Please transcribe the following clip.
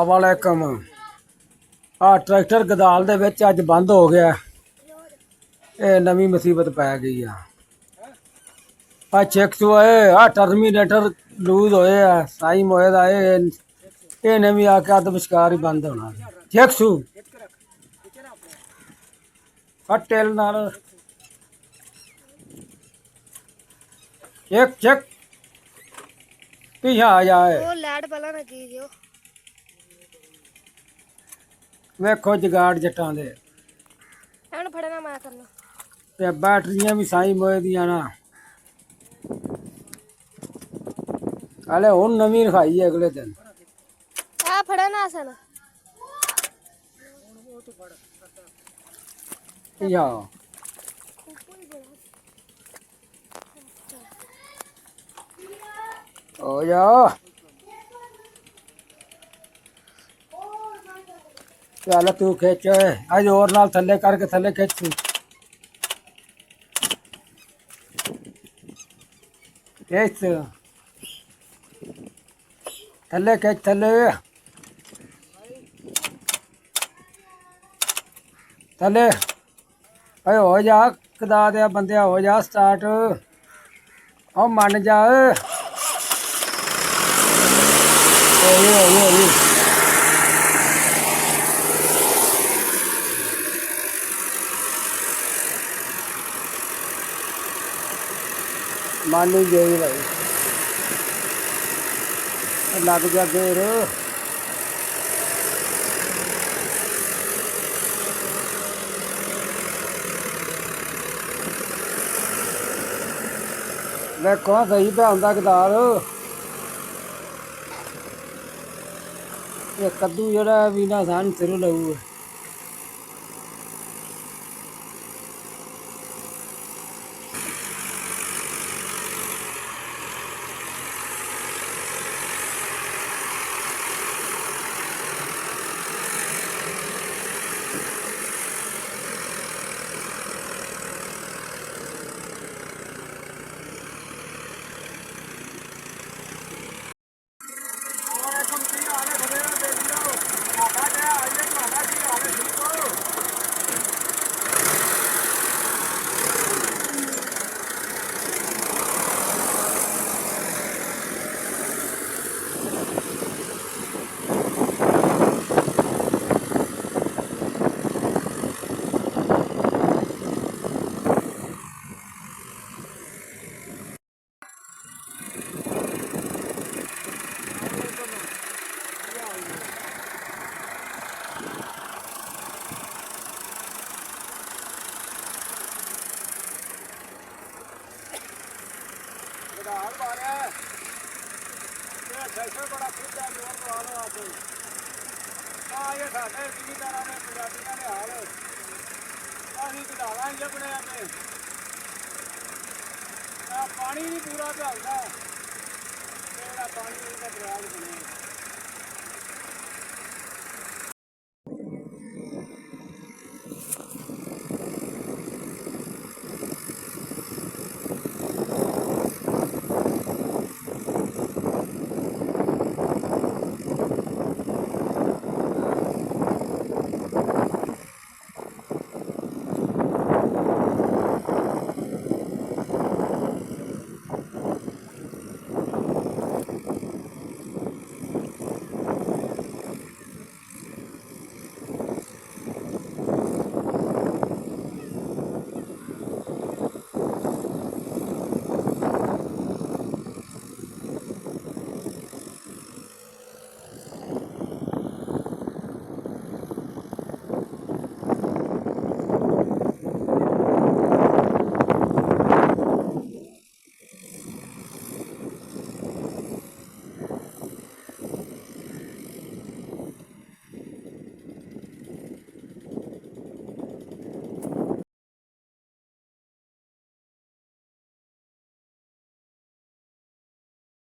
ਵਾਲੇਕਮ ਆ ਟਰੈਕਟਰ ਗਦਾਲ ਦੇ ਵਿੱਚ ਅੱਜ ਬੰਦ ਹੋ ਗਿਆ। ਇਹ ਨਵੀਂ ਮੁਸੀਬਤ ਪੈ ਗਈ ਆ। ਆ ਚੈੱਕ ਹੋਏ ਆ ਟਰਮੀਨੇਟਰ ਲੂਜ਼ ਹੋਏ ਆ ਸਾਈਮ ਹੋਏ ਦਾ ਇਹ ਨਵੀਂ ਆ ਕੇ ਅੱਧ ਵਿਚਕਾਰ ਹੀ ਬੰਦ ਹੋਣਾ। ਚੈੱਕ ਸੂ ਟੇਲ ਨਾਲ ਚੈੱਕ ਚੈੱਕ ਪਿਛੇ ਆ ਜਾਏ। ਉਹ ਲੈਟ ਪਹਿਲਾਂ ਲੱਗੀ ਦਿਓ। ਵੇਖੋ ਜਗਾੜ ਜੱਟਾਂ ਦੇ ਇਹਨੂੰ ਫੜਨਾ ਮੈਂ ਕਰਨਾ ਤੇ ਬੈਟਰੀਆਂ ਵੀ ਸਾਈ ਮੋਏ ਦੀਆਂ ਨਾ। ਹਲੇ ਹੁਣ ਨਵੀਂ ਰਖਾਈ ਹੈ ਅਗਲੇ ਦਿਨ। ਆ ਫੜਨਾ ਸਨ ਯਾ ਹੋ ਜਾ ਚੱਲ ਤੂੰ ਖਿੱਚ ਅੱਜ ਹੋਰ ਨਾਲ ਥੱਲੇ ਕਰਕੇ ਥੱਲੇ ਖਿੱਚ ਤੂੰ ਖਿੱਚ ਥੱਲੇ ਖਿੱਚ ਥੱਲੇ ਥੱਲੇ ਓਏ ਹੋ ਜਾ ਕਦਾ ਦੇ ਬੰਦਿਆ ਹੋ ਜਾ ਸਟਾਰਟ ਉਹ ਮੰਨ ਜਾ ਓਏ मानी गई भाई लग जा देर देखो सही पे आंदा गदार ये कद्दू जरा भी ना सान सिर लगू। ट्रैक्टर बड़ा खुद है जोर लगा लो आप ये साढ़े जिमीदारा ने पंजाबियों ने हाल अभी गदाला ही लभने अपने पानी नहीं पूरा चलता पानी दरिया बने।